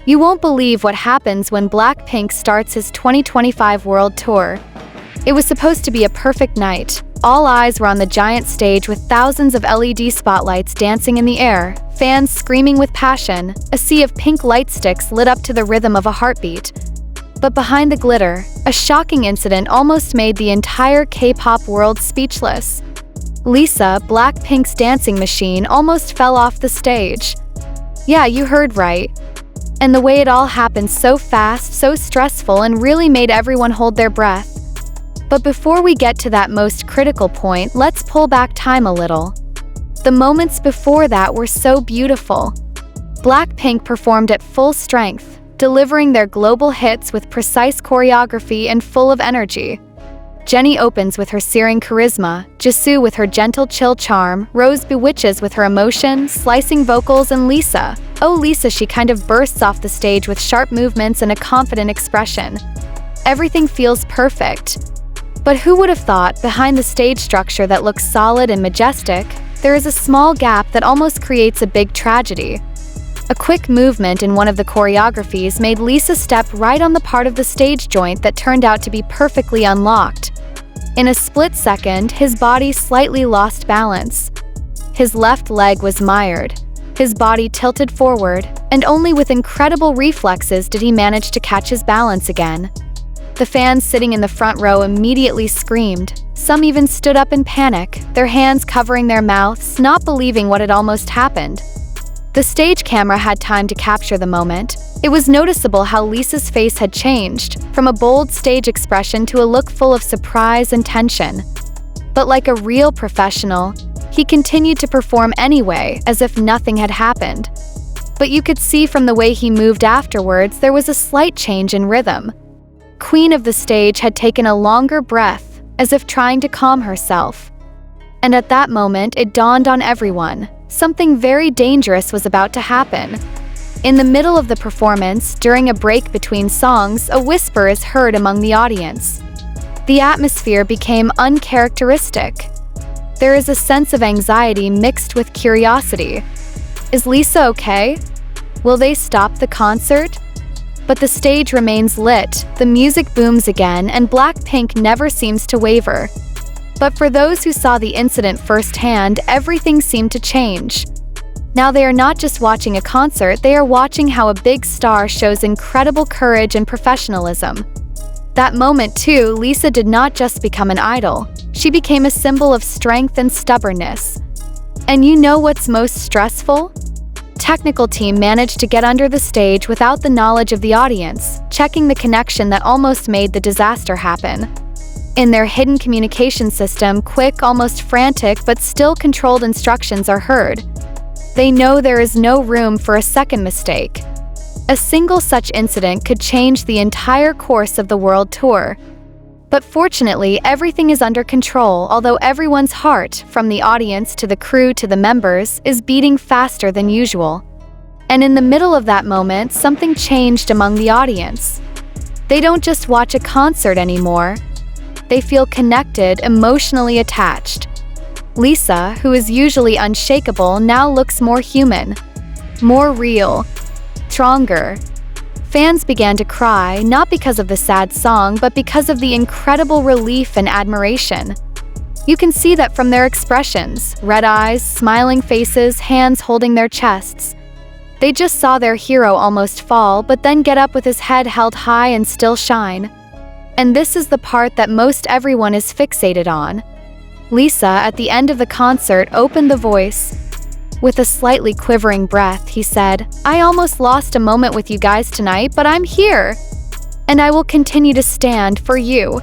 You won't believe what happens when Blackpink starts his 2025 world tour. It was supposed to be a perfect night. All eyes were on the giant stage with thousands of LED spotlights dancing in the air, fans screaming with passion, a sea of pink light sticks lit up to the rhythm of a heartbeat. But behind the glitter, a shocking incident almost made the entire K-pop world speechless. Lisa, Blackpink's dancing machine, almost fell off the stage. Yeah, you heard right. And the way it all happened so fast, so stressful, and really made everyone hold their breath. But before we get to that most critical point, let's pull back time a little. The moments before that were so beautiful. Blackpink performed at full strength, delivering their global hits with precise choreography and full of energy. Jennie opens with her searing charisma, Jisoo with her gentle chill charm, Rosé bewitches with her emotion, slicing vocals, and Lisa. Oh Lisa, she kind of bursts off the stage with sharp movements and a confident expression. Everything feels perfect. But who would have thought, behind the stage structure that looks solid and majestic, there is a small gap that almost creates a big tragedy. A quick movement in one of the choreographies made Lisa step right on the part of the stage joint that turned out to be perfectly unlocked. In a split second, his body slightly lost balance. His left leg was mired, his body tilted forward, and only with incredible reflexes did he manage to catch his balance again. The fans sitting in the front row immediately screamed. Some even stood up in panic, their hands covering their mouths, not believing what had almost happened. The stage camera had time to capture the moment. It was noticeable how Lisa's face had changed, from a bold stage expression to a look full of surprise and tension. But like a real professional, he continued to perform anyway, as if nothing had happened. But you could see from the way he moved afterwards there was a slight change in rhythm. Queen of the stage had taken a longer breath, as if trying to calm herself. And at that moment, it dawned on everyone. Something very dangerous was about to happen. In the middle of the performance, during a break between songs, a whisper is heard among the audience. The atmosphere became uncharacteristic. There is a sense of anxiety mixed with curiosity. Is Lisa okay? Will they stop the concert? But the stage remains lit, the music booms again, and Blackpink never seems to waver. But for those who saw the incident firsthand, everything seemed to change. Now they are not just watching a concert, they are watching how a big star shows incredible courage and professionalism. That moment too, Lisa did not just become an idol. She became a symbol of strength and stubbornness. And you know what's most stressful? Technical team managed to get under the stage without the knowledge of the audience, checking the connection that almost made the disaster happen. In their hidden communication system, quick, almost frantic, but still controlled instructions are heard. They know there is no room for a second mistake. A single such incident could change the entire course of the world tour. But fortunately, everything is under control, although everyone's heart, from the audience to the crew to the members, is beating faster than usual. And in the middle of that moment, something changed among the audience. They don't just watch a concert anymore. They feel connected, emotionally attached. Lisa, who is usually unshakable, now looks more human, more real, stronger. Fans began to cry, not because of the sad song, but because of the incredible relief and admiration. You can see that from their expressions, red eyes, smiling faces, hands holding their chests. They just saw their hero almost fall, but then get up with his head held high and still shine. And this is the part that most everyone is fixated on. Lisa, at the end of the concert, opened the voice. With a slightly quivering breath, he said, "I almost lost a moment with you guys tonight, but I'm here. And I will continue to stand for you."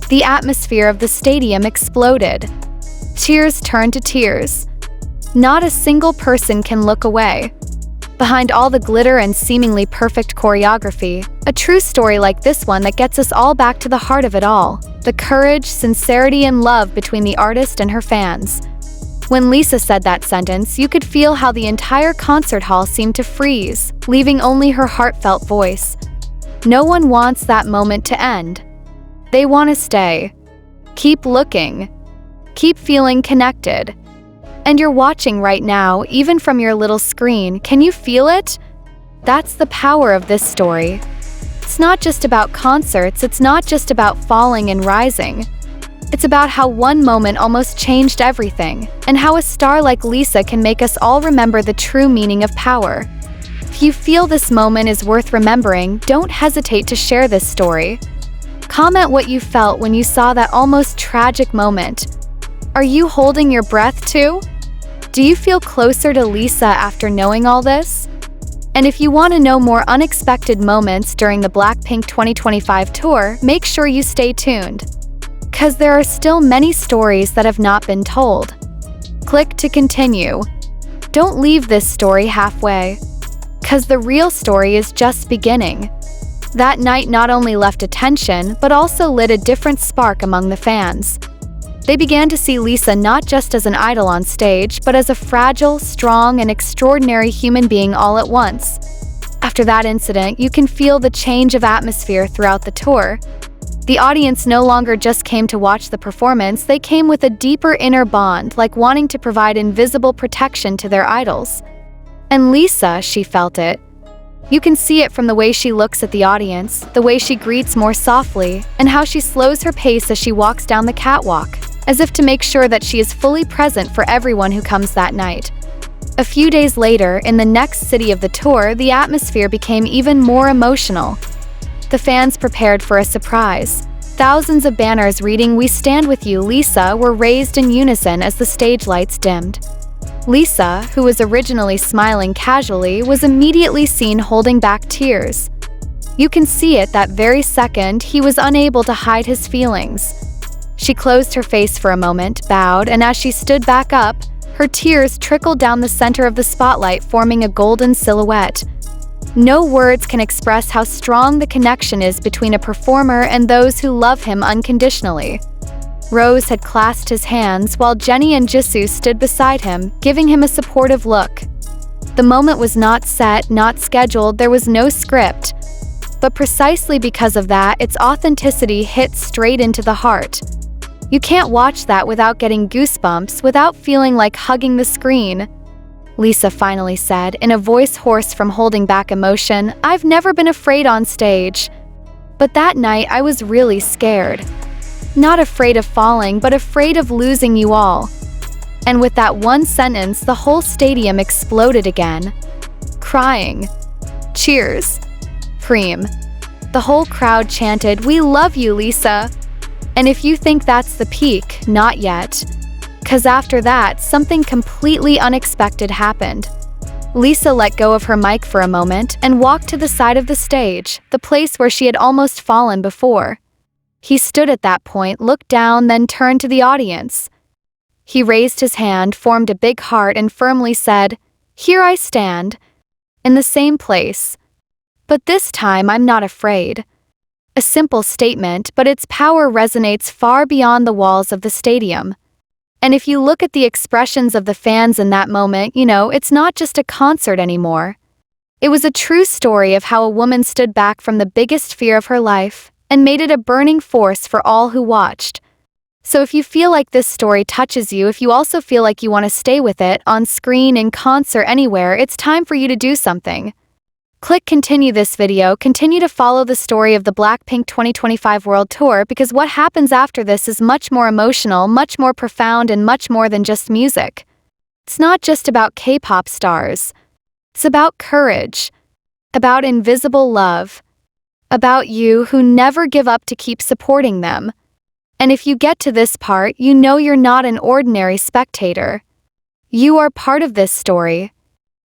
The atmosphere of the stadium exploded. Cheers turned to tears. Not a single person can look away. Behind all the glitter and seemingly perfect choreography, a true story like this one that gets us all back to the heart of it all, the courage, sincerity, and love between the artist and her fans. When Lisa said that sentence, you could feel how the entire concert hall seemed to freeze, leaving only her heartfelt voice. No one wants that moment to end. They want to stay. Keep looking. Keep feeling connected. And you're watching right now, even from your little screen. Can you feel it? That's the power of this story. It's not just about concerts, it's not just about falling and rising. It's about how one moment almost changed everything, and how a star like Lisa can make us all remember the true meaning of power. If you feel this moment is worth remembering, don't hesitate to share this story. Comment what you felt when you saw that almost tragic moment. Are you holding your breath too? Do you feel closer to Lisa after knowing all this? And if you want to know more unexpected moments during the Blackpink 2025 tour, make sure you stay tuned, because there are still many stories that have not been told. Click to continue. Don't leave this story halfway, because the real story is just beginning. That night not only left attention, but also lit a different spark among the fans. They began to see Lisa not just as an idol on stage, but as a fragile, strong, and extraordinary human being all at once. After that incident, you can feel the change of atmosphere throughout the tour. The audience no longer just came to watch the performance, they came with a deeper inner bond, like wanting to provide invisible protection to their idols. And Lisa, she felt it. You can see it from the way she looks at the audience, the way she greets more softly, and how she slows her pace as she walks down the catwalk, as if to make sure that she is fully present for everyone who comes that night. A few days later, in the next city of the tour, the atmosphere became even more emotional. The fans prepared for a surprise. Thousands of banners reading "We stand with you, Lisa" were raised in unison as the stage lights dimmed. Lisa, who was originally smiling casually, was immediately seen holding back tears. You can see it that very second he was unable to hide his feelings. She closed her face for a moment, bowed, and as she stood back up, her tears trickled down the center of the spotlight, forming a golden silhouette. No words can express how strong the connection is between a performer and those who love him unconditionally. Rose had clasped his hands while Jennie and Jisoo stood beside him, giving him a supportive look. The moment was not set, not scheduled, there was no script. But precisely because of that, its authenticity hit straight into the heart. You can't watch that without getting goosebumps, without feeling like hugging the screen. Lisa finally said, in a voice hoarse from holding back emotion, "I've never been afraid on stage. But that night I was really scared. Not afraid of falling, but afraid of losing you all." And with that one sentence, the whole stadium exploded again. Crying. Cheers. Cream. The whole crowd chanted, "We love you, Lisa." And if you think that's the peak, not yet. Because after that, something completely unexpected happened. Lisa let go of her mic for a moment and walked to the side of the stage, the place where she had almost fallen before. He stood at that point, looked down, then turned to the audience. He raised his hand, formed a big heart, and firmly said, "Here I stand, in the same place. But this time I'm not afraid." A simple statement, but its power resonates far beyond the walls of the stadium. And if you look at the expressions of the fans in that moment, it's not just a concert anymore. It was a true story of how a woman stood back from the biggest fear of her life and made it a burning force for all who watched. So if you feel like this story touches you, if you also feel like you want to stay with it, on screen, in concert, anywhere, it's time for you to do something. Click continue this video, continue to follow the story of the Blackpink 2025 World Tour, because what happens after this is much more emotional, much more profound, and much more than just music. It's not just about K-pop stars. It's about courage, about invisible love, about you who never give up to keep supporting them. And if you get to this part, you know you're not an ordinary spectator. You are part of this story.